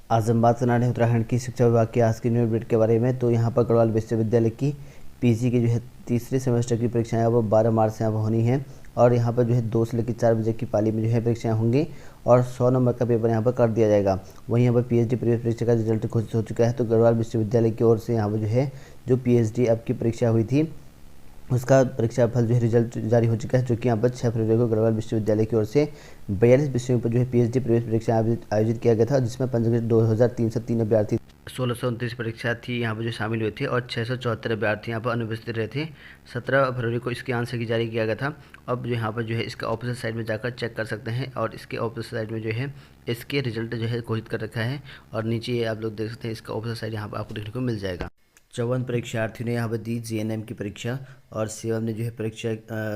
आज हम बात करना है उत्तराखंड की शिक्षा विभाग की आज की न्यू अपडेट के बारे में। तो यहाँ पर गढ़वाल विश्वविद्यालय की पीजी की जो है तीसरे सेमेस्टर की परीक्षाएं वो 12 मार्च से यहाँ पर होनी है और यहाँ पर जो है 2 से लेकर 4 बजे की पाली में जो है परीक्षाएं होंगी और 100 नंबर का पेपर यहाँ पर कर दिया जाएगा। वहीं यहाँ पर पीएचडी प्रवेश परीक्षा का रिजल्ट घोषित हो चुका है। तो गढ़वाल विश्वविद्यालय की ओर से यहाँ पर जो है जो पीएचडी अब की परीक्षा हुई थी उसका परीक्षा फल जो है रिजल्ट जारी हो चुका है, जो कि यहाँ पर 6 फरवरी को गढ़वाल विश्वविद्यालय की ओर से 42 विषयों पर जो है पीएचडी प्रवेश परीक्षा आयोजित किया गया था, जिसमें पंजीकृत 2303 अभ्यर्थी 1629 परीक्षा थी यहाँ पर जो शामिल हुए थे और 674 अभ्यर्थी यहाँ पर अनुपस्थित रहे थे। 17 फरवरी को इसके आंसर की जारी किया गया था। अब जो यहाँ पर जो है इसका ऑफिशियल साइट में जाकर चेक कर सकते हैं और इसके ऑफिशियल साइट में जो है इसके रिजल्ट जो है घोषित कर रखा है और नीचे ये आप लोग देख सकते हैं इसका ऑफिशियल साइट यहाँ पर आपको देखने को मिल जाएगा। 54 परीक्षार्थियों ने यहाँ पर दी जेएनएम की परीक्षा और सेवम ने जो है परीक्षा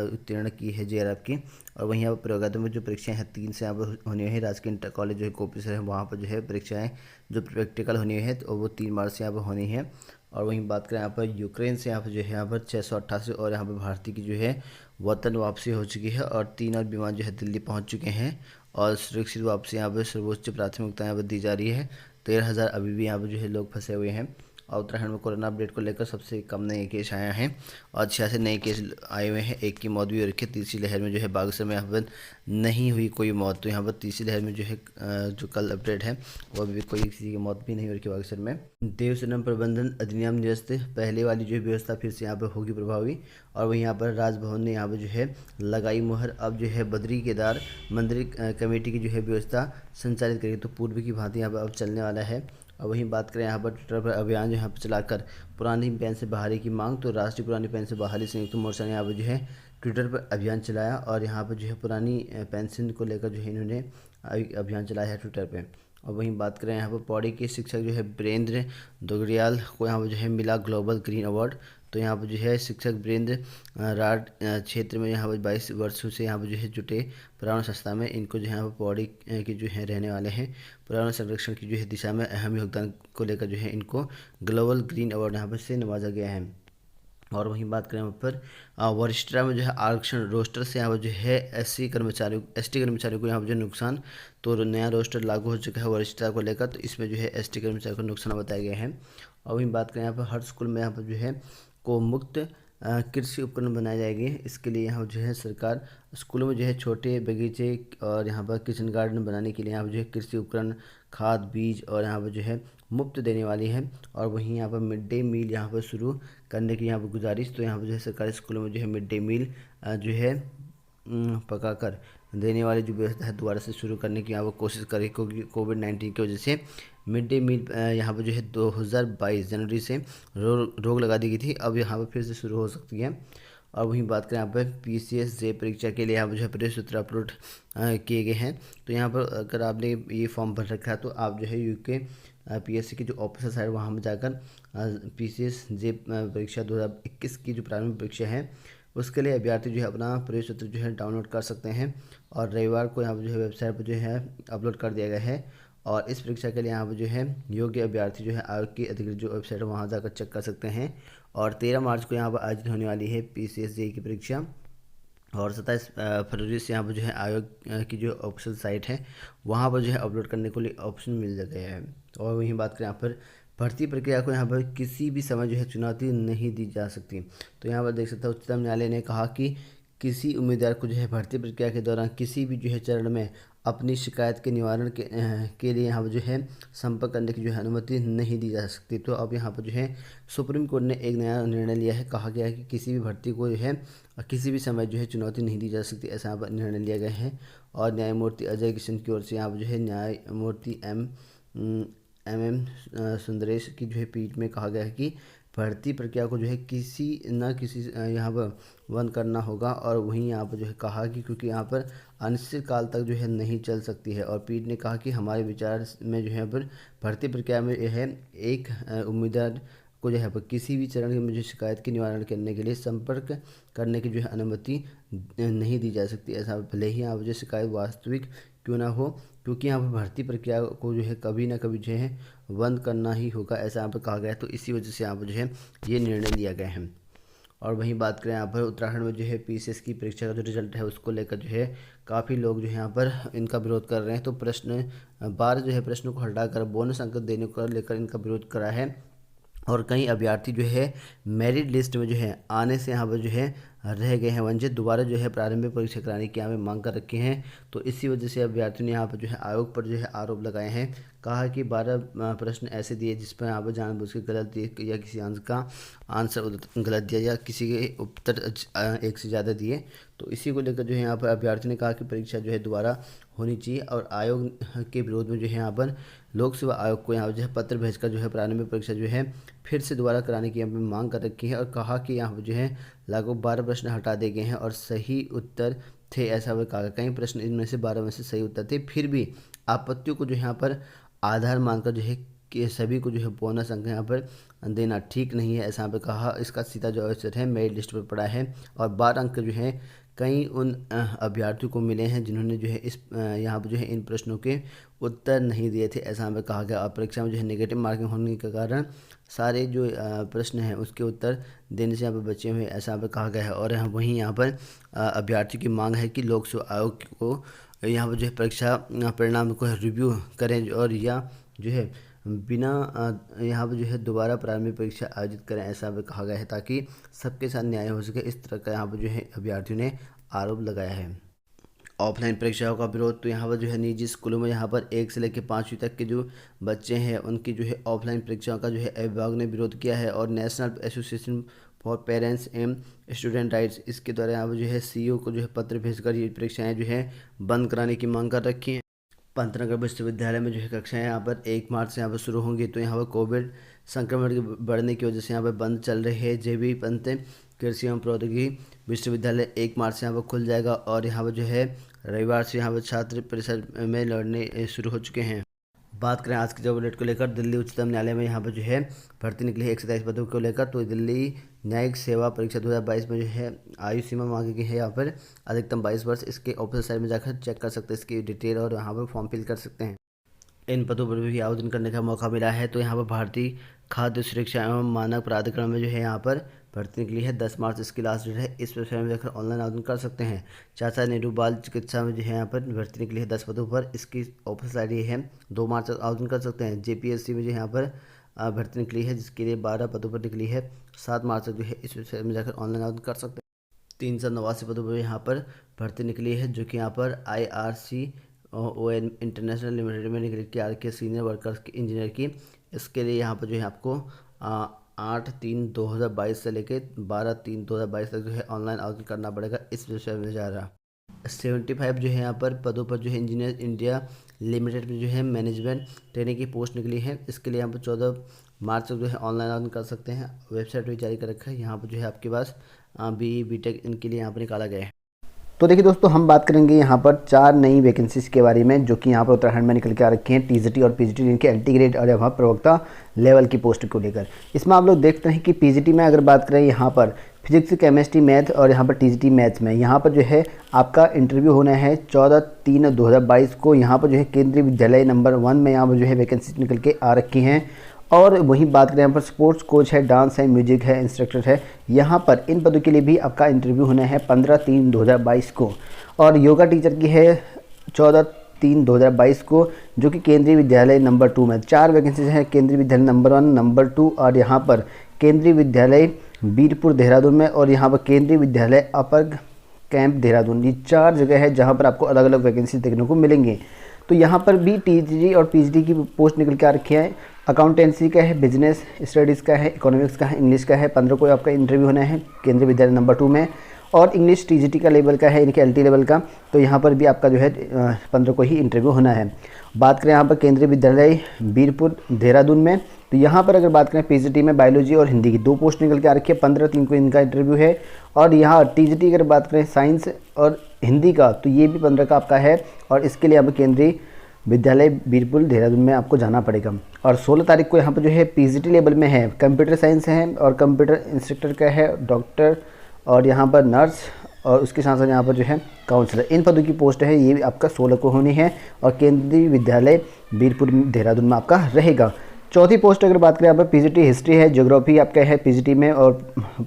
उत्तीर्ण की है जेआरएफ की। और वहीं यहाँ पर प्रयोगात्मक जो परीक्षाएं हैं 3 से यहाँ पर होनी है। राजकीय इंटर कॉलेज जो है कोपीसर है वहाँ पर जो है परीक्षाएं जो प्रैक्टिकल होनी है तो वो 3 मार्च से यहाँ पर होनी है। और वहीं बात करें यहाँ पर यूक्रेन से यहाँ पर जो है यहाँ पर 688 और यहाँ पर भारतीय की जो है वतन वापसी हो चुकी है और 3 और विमान जो है दिल्ली पहुँच चुके हैं और सुरक्षित वापसी यहाँ पर सर्वोच्च प्राथमिकता यहाँ पर दी जा रही है। 13,000 अभी भी यहाँ पर जो है लोग फंसे हुए हैं। और उत्तराखंड में कोरोना अपडेट को लेकर सबसे कम नए केस आया हैं और 86 नए केस आए हुए हैं। एक की मौत भी हो रखी है। तीसरी लहर में जो है बागेश्वर में यहाँ पर नहीं हुई कोई मौत। तो यहाँ पर तीसरी लहर में जो है जो कल अपडेट है वो अभी कोई किसी की मौत भी नहीं हो रखी बागेश्वर में। देवसनम प्रबंधन अधिनियम निरस्त पहले वाली जो है व्यवस्था फिर से यहाँ पर होगी प्रभावी। और वहीं यहाँ पर राजभवन ने यहाँ पर जो है लगाई मुहर। अब जो है बद्री केदार मंदिर कमेटी की जो है व्यवस्था संचालित करेगी। तो पूर्व की भांति यहाँ पर अब चलने वाला है। और वहीं बात करें यहाँ पर ट्विटर पर अभियान जो यहाँ पर चलाकर पुरानी पेंशन बहाली की मांग। तो राष्ट्रीय पुरानी पेंशन बहाली संयुक्त मोर्चा ने यहाँ पर जो है ट्विटर पर अभियान चलाया और यहाँ पर जो है पुरानी पेंशन को लेकर जो है इन्होंने अभियान चलाया है ट्विटर पर। और वहीं बात करें यहाँ पर पौड़ी के शिक्षक जो है वीरेंद्र दोगरियाल को यहाँ पर जो है मिला ग्लोबल ग्रीन अवार्ड। तो यहाँ पर जो है शिक्षक वीरेंद्र राड क्षेत्र में यहाँ पर 22 वर्षों से यहाँ पर जो है जुटे पर्यावरण संस्था में इनको जो है यहाँ पर पौड़ी के जो है रहने वाले हैं पर्यावरण संरक्षण की जो है दिशा में अहम योगदान को लेकर जो है इनको ग्लोबल ग्रीन अवार्ड यहाँ पर से नवाजा गया है। और वहीं बात करें यहाँ पर वरिष्ठता में जो है आरक्षण रोस्टर से यहाँ पर जो है एसटी कर्मचारियों को यहाँ पर जो नुकसान। तो नया रोस्टर लागू हो चुका है वरिष्ठता को लेकर। तो इसमें जो है एसटी कर्मचारियों को नुकसान बताए गए हैं। और वहीं बात करें यहाँ पर हर स्कूल में यहाँ पर जो है को मुक्त कृषि उपकरण बनाए जाएंगे। इसके लिए यहाँ जो है सरकार स्कूलों में जो है छोटे बगीचे और यहाँ पर किचन गार्डन बनाने के लिए यहाँ पर जो है कृषि उपकरण खाद बीज और यहाँ पर जो है मुफ्त देने वाली है। और वहीं यहाँ पर मिड डे मील यहाँ पर शुरू करने की यहाँ पर गुजारिश। तो यहाँ पर जो है सरकारी स्कूलों में जो है मिड डे मील जो है पकाकर देने वाली जो व्यवस्था है दोबारा से शुरू करने की यहाँ पर कोशिश करें, क्योंकि कोविड-19 की वजह से मिड डे मील यहाँ पर जो है 2022 जनवरी से रोक लगा दी गई थी। अब यहाँ पर फिर से शुरू हो सकती है। और वहीं बात करें यहाँ पर पीसीएस जे परीक्षा के लिए यहाँ पर जो है प्रवेश पत्र अपलोड किए गए हैं। तो यहाँ पर अगर आपने ये फॉर्म भर रखा है तो आप जो है यूके पीएससी की जो ऑफिशियल साइट वहाँ में जाकर पीसीएस जे परीक्षा 2021 की जो प्रारंभिक परीक्षा है उसके लिए अभ्यर्थी जो है अपना प्रवेश पत्र जो है डाउनलोड कर सकते हैं और रविवार को यहाँ पर जो है वेबसाइट पर जो है अपलोड कर दिया गया है। और इस परीक्षा के लिए यहाँ पर जो है योग्य अभ्यर्थी जो है आयोग की अधिकृत जो वेबसाइट है वहाँ जाकर चेक कर सकते हैं। और 13 मार्च को यहाँ पर आयोजित होने वाली है पीसीएस जे की परीक्षा और 27 फरवरी से यहाँ पर जो है आयोग की जो ऑफिशियल साइट है वहाँ पर जो है अपलोड करने के लिए ऑप्शन मिल गया है। और वहीं बात करें यहाँ पर भर्ती प्रक्रिया को यहाँ पर किसी भी समय जो है चुनौती नहीं दी जा सकती। तो यहाँ पर देख सकते हैं उच्चतम न्यायालय ने कहा कि किसी उम्मीदवार को जो है भर्ती प्रक्रिया के दौरान किसी भी जो है चरण में अपनी शिकायत के निवारण के लिए यहाँ पर जो है संपर्क करने की जो है अनुमति नहीं दी जा सकती। तो अब यहाँ पर जो है सुप्रीम कोर्ट ने एक नया निर्णय लिया है। कहा गया है कि किसी भी भर्ती को जो है किसी भी समय जो है चुनौती नहीं दी जा सकती, ऐसा यहाँ पर निर्णय लिया गया है। और न्यायमूर्ति अजय किशन की ओर से यहाँ पर जो है न्यायमूर्ति एम सुंदरेश की जो है पीठ में कहा गया है कि भर्ती प्रक्रिया को जो है किसी न किसी यहाँ पर बंद करना होगा। और वहीं यहाँ पर जो है कहा कि क्योंकि यहाँ पर अनिश्चित काल तक जो है नहीं चल सकती है। और पीठ ने कहा कि हमारे विचार में जो है पर भर्ती प्रक्रिया में यह है एक उम्मीदवार को जो है पर किसी भी चरण में जो शिकायत के निवारण करने के लिए संपर्क करने की जो है अनुमति नहीं दी जा सकती। ऐसा भले ही यहाँ पर जो शिकायत वास्तविक क्यों ना हो, क्योंकि यहाँ पर भर्ती प्रक्रिया को जो है कभी ना कभी जो है बंद करना ही होगा, ऐसा यहाँ पर कहा गया है। तो इसी वजह से यहाँ पर जो है ये निर्णय लिया गया है। और वहीं बात करें यहाँ पर उत्तराखंड में जो है पीसीएस की परीक्षा का जो रिजल्ट है उसको लेकर जो है काफ़ी लोग जो है यहाँ पर इनका विरोध कर रहे हैं। तो प्रश्न 12 जो है प्रश्नों को हटाकर बोनस अंक देने को लेकर इनका विरोध करा है। और कई अभ्यर्थी जो है मेरिट लिस्ट में जो है आने से यहाँ पर जो है रह गए हैं वंचित, दोबारा जो है प्रारंभिक परीक्षा कराने की यहाँ पे मांग कर रखी हैं। तो इसी वजह से अभ्यर्थियों ने यहाँ पर जो है आयोग पर जो है आरोप लगाए हैं। कहा कि 12 प्रश्न ऐसे दिए जिस पर यहाँ पर जानबूझ के गलत दिए या किसी आंसर का आंसर गलत दिया या किसी के उत्तर एक से ज़्यादा दिए। तो इसी को लेकर जो है यहाँ पर अभ्यर्थियों ने कहा कि परीक्षा जो है दोबारा होनी चाहिए और आयोग के विरोध में जो है यहाँ पर लोक सेवा आयोग को यहाँ पर जो है पत्र भेजकर जो है प्रारंभिक परीक्षा जो है फिर से दोबारा कराने की यहाँ पर मांग कर रखी है। और कहा कि यहाँ पर जो है लगभग 12 प्रश्न हटा दिए गए हैं और सही उत्तर थे, ऐसा वह कहा। कई प्रश्न इनमें से 12 में से सही उत्तर थे, फिर भी आपत्तियों को जो यहाँ पर आधार मानकर जो है कि सभी को जो है बोनस अंक यहाँ पर देना ठीक नहीं है, ऐसा यहाँ पर कहा। इसका सीधा जो असर है मेरिट लिस्ट पर पड़ा है और 12 अंक जो है कई उन अभ्यर्थियों को मिले हैं जिन्होंने जो है इस यहाँ पर जो है इन प्रश्नों के उत्तर नहीं दिए थे, ऐसा यहाँ पर कहा गया। और परीक्षा में जो है नेगेटिव मार्किंग होने के कारण सारे जो प्रश्न हैं उसके उत्तर देने से यहाँ पर बचे हुए, ऐसा यहाँ पर कहा गया है। और वहीं यहाँ पर अभ्यर्थियों की मांग है कि लोक सेवा आयोग को यहाँ पर जो है परीक्षा परिणाम को रिव्यू करें और या जो है बिना यहाँ पर जो है दोबारा प्रारंभिक परीक्षा आयोजित करें, ऐसा यहाँ पर कहा गया है ताकि सबके साथ न्याय हो सके। इस तरह का यहाँ पर जो है अभ्यर्थियों ने आरोप लगाया है। ऑफलाइन परीक्षाओं का विरोध, तो यहाँ पर जो है निजी स्कूलों में यहाँ पर 1 से लेकर 5वीं तक के जो बच्चे हैं उनकी जो है ऑफलाइन परीक्षाओं का जो है विभाग ने विरोध किया है। और national association for parents and student rights इसके द्वारा यहाँ पर जो है सीईओ को जो है पत्र भेजकर ये परीक्षाएँ जो है बंद कराने की मांग कर रखी है। पंतनगर विश्वविद्यालय में जो है कक्षाएँ यहाँ पर 1 मार्च से यहाँ पर शुरू होंगी। तो यहाँ पर कोविड संक्रमण के बढ़ने की वजह से यहाँ पर बंद चल रहे हैं। जेबी पंत कृषि एवं प्रौद्योगिकी विश्वविद्यालय 1 मार्च से यहाँ पर खुल जाएगा और यहाँ पर जो है रविवार से यहाँ पर छात्र परिषद में लड़ने शुरू हो चुके हैं। बात करें आज के जॉब अपडेट को लेकर, दिल्ली उच्चतम न्यायालय में यहाँ पर जो है भर्ती निकली है 127 पदों को लेकर। तो दिल्ली न्यायिक सेवा परीक्षा 2022 में जो है आयु सीमा मांगी गई है यहाँ पर अधिकतम 22 वर्ष। इसके ऑफिशियल साइट में जाकर चेक कर सकते हैं इसकी डिटेल और यहाँ पर फॉर्म फिल कर सकते हैं। इन पदों पर भी आवेदन करने का मौका मिला है। तो यहाँ पर भारतीय खाद्य सुरक्षा एवं मानक प्राधिकरण में जो है यहाँ पर भर्ती निकली है 10 मार्च इसकी लास्ट डेट है। इस वेबसाइट में जाकर ऑनलाइन आवेदन कर सकते हैं। चाचा नेहरू बाल चिकित्सा में जो है यहाँ पर भर्ती निकली है 10 पदों पर, इसकी ऑफिशियल आईडी है 2 मार्च तक आवेदन कर सकते हैं। जेपीएससी में जो यहाँ पर भर्ती निकली है जिसके लिए 12 पदों पर निकली है, 7 मार्च तक जो है इस वेबसाइट में जाकर ऑनलाइन आवेदन कर सकते हैं। 389 पदों पर यहाँ पर भर्ती निकली है जो कि यहाँ पर IRCON इंटरनेशनल लिमिटेड में निकली के सीनियर वर्कर्स की इंजीनियर की। इसके लिए यहाँ पर जो है आपको 8/3/2022 से लेकर 12/3/2022 तक जो है ऑनलाइन आवेदन करना पड़ेगा। इस विषय में जा रहा 75 जो है यहाँ पर पदों पर जो है इंजीनियर इंडिया लिमिटेड में जो है मैनेजमेंट ट्रेनिंग की पोस्ट निकली है। इसके लिए यहाँ पर 14 मार्च तक जो है ऑनलाइन आवेदन कर सकते हैं। वेबसाइट भी जारी कर रखा है। यहाँ पर जो है आपके पास BE BTech इनके लिए यहाँ पर निकाला गया है। तो देखिए दोस्तों, हम बात करेंगे यहाँ पर 4 नई वैकेंसीज के बारे में जो कि यहाँ पर उत्तराखंड में निकल के आ रखी हैं। TGT और PGT इनके LT ग्रेड और यहाँ प्रवक्ता लेवल की पोस्ट को लेकर। इसमें आप लोग देखते हैं कि PGT में अगर बात करें यहाँ पर फिजिक्स केमिस्ट्री मैथ और यहाँ पर TGT मैथ्स में यहाँ पर जो है आपका इंटरव्यू होना है 14/3/2022 को। यहाँ पर जो है केंद्रीय विद्यालय नंबर 1 में यहाँ पर जो है वैकेंसी निकल के आ रखी हैं। और वहीं बात करें यहाँ पर स्पोर्ट्स कोच है, डांस है, म्यूजिक है, इंस्ट्रक्टर है, यहाँ पर इन पदों के लिए भी आपका इंटरव्यू होना है 15/3/2022 को। और योगा टीचर की है 14/3/2022 को जो कि केंद्रीय विद्यालय नंबर 2 में। 4 वैकेंसीज हैं केंद्रीय विद्यालय नंबर 1, नंबर 2 और यहाँ पर केंद्रीय विद्यालय बीरपुर देहरादून में और यहाँ पर केंद्रीय विद्यालय अपर कैंप देहरादून। ये 4 जगह है जहाँ पर आपको अलग अलग वैकेंसी देखने को मिलेंगे। तो यहाँ पर भी TGT और PGT की पोस्ट निकल के आ रखी है। अकाउंटेंसी का है, बिजनेस स्टडीज़ का है, इकोनॉमिक्स का है, इंग्लिश का है। 15 को आपका इंटरव्यू होना है केंद्रीय विद्यालय नंबर 2 में। और इंग्लिश TGT का लेवल का है, इनके LT लेवल का। तो यहाँ पर भी आपका जो है 15 को ही इंटरव्यू होना है। बात करें यहाँ पर केंद्रीय विद्यालय बीरपुर देहरादून में, तो यहाँ पर अगर बात करें PGT में बायोलॉजी और हिंदी की 2 पोस्ट निकल के आ रखी है। 15/3 को इनका इंटरव्यू है। और यहाँ TGT अगर बात करें साइंस और हिंदी का तो ये भी 15 का आपका है। और इसके लिए अब केंद्रीय विद्यालय बीरपुर देहरादून में आपको जाना पड़ेगा। और 16 तारीख को यहाँ पर जो है PGT लेवल में है, कंप्यूटर साइंस है और कंप्यूटर इंस्ट्रक्टर का है, डॉक्टर और यहाँ पर नर्स और उसके साथ साथ यहाँ पर जो है काउंसलर। इन पदों की पोस्ट है, ये भी आपका 16 को होनी है और केंद्रीय विद्यालय बीरपुर देहरादून में आपका रहेगा। चौथी पोस्ट अगर बात करें यहाँ पर पीजीटी हिस्ट्री है, ज्योग्राफी आपका है पीजीटी में, और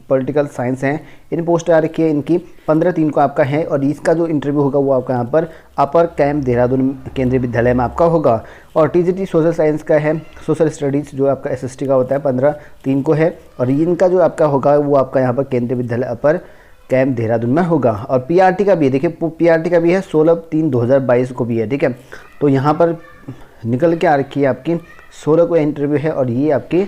पॉलिटिकल साइंस है। इन पोस्ट आ रखी है इनकी 15/3 को आपका है, और इसका जो इंटरव्यू होगा वो आपका यहाँ पर अपर कैंप देहरादून केंद्रीय विद्यालय में आपका होगा। और टीजीटी सोशल साइंस का है, सोशल स्टडीज़ जो आपका एसएसटी का होता है 15/3 को है, और इनका जो आपका होगा वो आपका यहाँ पर केंद्रीय विद्यालय अपर कैंप देहरादून में होगा। और पीआरटी का भी है, देखिए पीआरटी का भी है 16/3/2022 को भी है, ठीक है। तो यहाँ पर निकल के आ रखी है आपकी 16 को इंटरव्यू है, और ये आपकी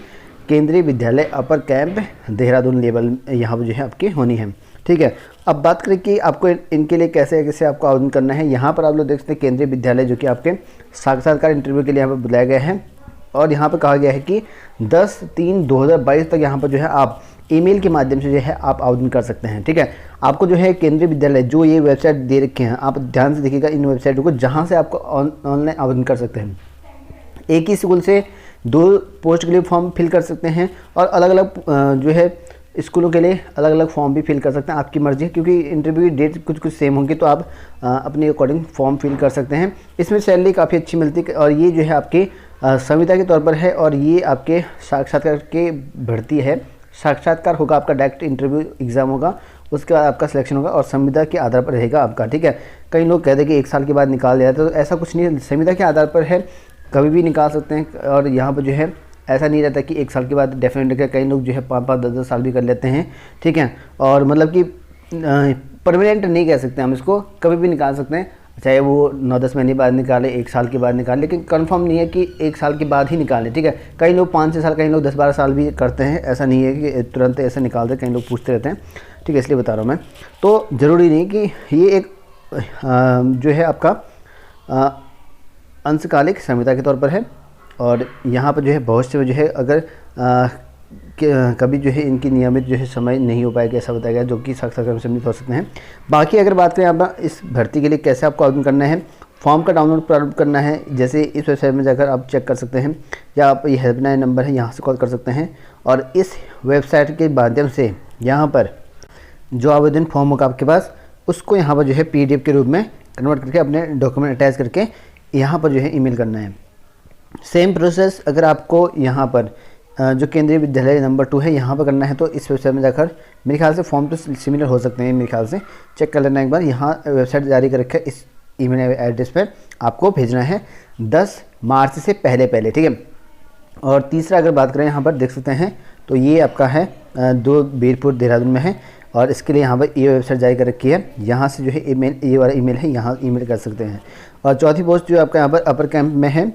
केंद्रीय विद्यालय अपर कैंप देहरादून लेवल यहाँ पर जो है आपकी होनी है, ठीक है। अब बात करें कि आपको इनके लिए कैसे आपको आवेदन करना है। यहाँ पर आप लोग देख सकते हैं केंद्रीय विद्यालय जो कि आपके साक्षात्कार इंटरव्यू के लिए यहाँ पर बुलाया गया है, और यहाँ पर कहा गया है कि 10/3/2022 तक यहाँ पर जो है आप ईमेल के माध्यम से जो है आप आवेदन कर सकते हैं, ठीक है। आपको जो है केंद्रीय विद्यालय जो ये वेबसाइट दे रखे हैं, आप ध्यान से देखिएगा इन वेबसाइटों को, जहाँ से आपको ऑनलाइन आवेदन कर सकते हैं। एक ही स्कूल से 2 पोस्ट के लिए फॉर्म फिल कर सकते हैं, और अलग अलग जो है स्कूलों के लिए अलग अलग फॉर्म भी फिल कर सकते हैं, आपकी मर्जी है, क्योंकि इंटरव्यू डेट कुछ सेम होंगे, तो आप अपने अकॉर्डिंग फॉर्म फिल कर सकते हैं। इसमें सैलरी काफ़ी अच्छी मिलती है, और ये जो है आपकी संविदा के तौर पर है, और ये आपके साक्षात्कार के भर्ती है। साक्षात्कार होगा आपका, डायरेक्ट इंटरव्यू एग्जाम होगा, उसके बाद आपका सिलेक्शन होगा, और संविदा के आधार पर रहेगा आपका, ठीक है। कई लोग कहते हैं कि 1 साल के बाद निकाल दिया, तो ऐसा कुछ नहीं है, संविदा के आधार पर है, कभी भी निकाल सकते हैं। और यहाँ पर जो है ऐसा नहीं रहता कि 1 साल के बाद डेफिनेट है, कई लोग जो है 5-5, 10-10 साल भी कर लेते हैं, ठीक है। और मतलब कि परमानेंट नहीं कह सकते हम इसको, कभी भी निकाल सकते हैं, चाहे वो 9-10 महीने बाद निकाले, 1 साल के बाद निकाले, लेकिन कंफर्म नहीं है कि 1 साल के बाद ही निकालें, ठीक है। कई लोग 5-6 साल, कई लोग 10-12 साल भी करते हैं, ऐसा नहीं है कि तुरंत ऐसे निकालते, कई लोग पूछते रहते हैं, ठीक है, इसलिए बता रहा हूँ मैं। तो ज़रूरी नहीं कि ये एक जो है आपका अंशकालिक संविदा के तौर पर है, और यहाँ पर जो है भविष्य में जो है अगर कभी जो है इनकी नियमित जो है समय नहीं हो पाएगा, ऐसा बताया गया, जो कि साक्षात्कार में सम्मिलित हो सकते हैं। बाकी अगर बात करें आप इस भर्ती के लिए कैसे आपको आवेदन करना है, फॉर्म का डाउनलोड प्रारंभ करना है, जैसे इस वेबसाइट में जाकर आप चेक कर सकते हैं, या आप ये हेल्पलाइन नंबर है यहाँ से कॉल कर सकते हैं, और इस वेबसाइट के माध्यम से यहाँ पर जो आवेदन फॉर्म होगा आपके पास, उसको यहाँ पर जो है PDF के रूप में कन्वर्ट करके अपने डॉक्यूमेंट अटैच करके यहाँ पर जो है ईमेल करना है। सेम प्रोसेस अगर आपको यहाँ पर जो केंद्रीय विद्यालय नंबर 2 है यहाँ पर करना है, तो इस वेबसाइट में जाकर मेरे ख्याल से फॉर्म तो सिमिलर हो सकते हैं, मेरे ख्याल से चेक कर लेना एक बार। यहाँ वेबसाइट जारी कर रखा है, इस ईमेल एड्रेस पर आपको भेजना है 10 मार्च से पहले, ठीक है। और तीसरा अगर बात करें यहाँ पर देख सकते हैं, तो ये आपका है 2 बीरपुर देहरादून में है, और इसके लिए यहाँ पर ये वेबसाइट जारी कर रखी है, यहाँ से जो है ईमेल, ये वाला ईमेल है, यहाँ ईमेल कर सकते हैं। और चौथी पोस्ट जो आपका यहाँ पर अपर कैंप में है,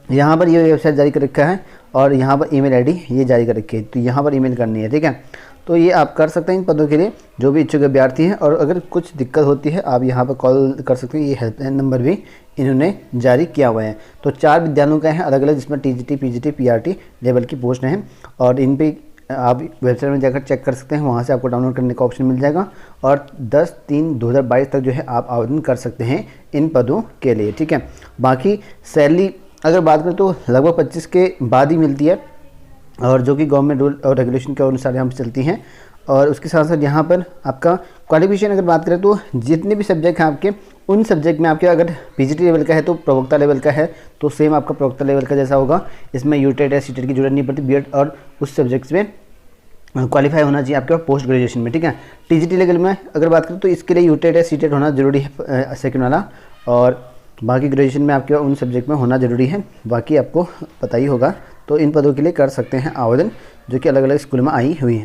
यहाँ पर ये वेबसाइट जारी कर रखा है, और यहाँ पर ईमेल आईडी ये जारी कर रखी है, तो यहाँ पर ईमेल करनी है, ठीक है। तो ये आप कर सकते हैं इन पदों के लिए, जो भी इच्छुक अभ्यर्थी हैं। और अगर कुछ दिक्कत होती है आप यहाँ पर कॉल कर सकते हैं, ये हेल्पलाइन नंबर भी इन्होंने जारी किया हुआ है। तो 4 विद्यालयों का है अलग अलग, जिसमें टीजीटी, पीजीटी, पीआरटी लेवल की पोस्ट हैं, और इन पे आप वेबसाइट में जाकर चेक कर सकते हैं, वहाँ से आपको डाउनलोड करने का ऑप्शन मिल जाएगा। और 10/3/2022 तक जो है आप आवेदन कर सकते हैं इन पदों के लिए, ठीक है। बाकी सैलरी अगर बात करें तो लगभग 25 के बाद ही मिलती है, और जो कि गवर्नमेंट रूल और रेगुलेशन के अनुसार यहाँ पर चलती हैं। और उसके साथ साथ यहाँ पर आपका क्वालिफिकेशन अगर बात करें तो जितने भी सब्जेक्ट हैं आपके, उन सब्जेक्ट में आपके अगर पीजीटी लेवल का है तो प्रवक्ता लेवल का है, तो सेम आपका प्रवक्ता लेवल का जैसा होगा। इसमें यूटेट या सीटेट की जरूरत नहीं पड़ती, बीएड और उस सब्जेक्ट्स में क्वालिफाई होना चाहिए आपके पोस्ट ग्रेजुएशन में, ठीक है। टीजीटी लेवल में अगर बात करें तो इसके लिए यूटेट या सीटेट होना जरूरी है, सेकेंड वाला, और बाकी ग्रेजुएशन में आपके उन सब्जेक्ट में होना ज़रूरी है, बाकी आपको पता ही होगा। तो इन पदों के लिए कर सकते हैं आवेदन, जो कि अलग अलग स्कूल में आई हुई हैं।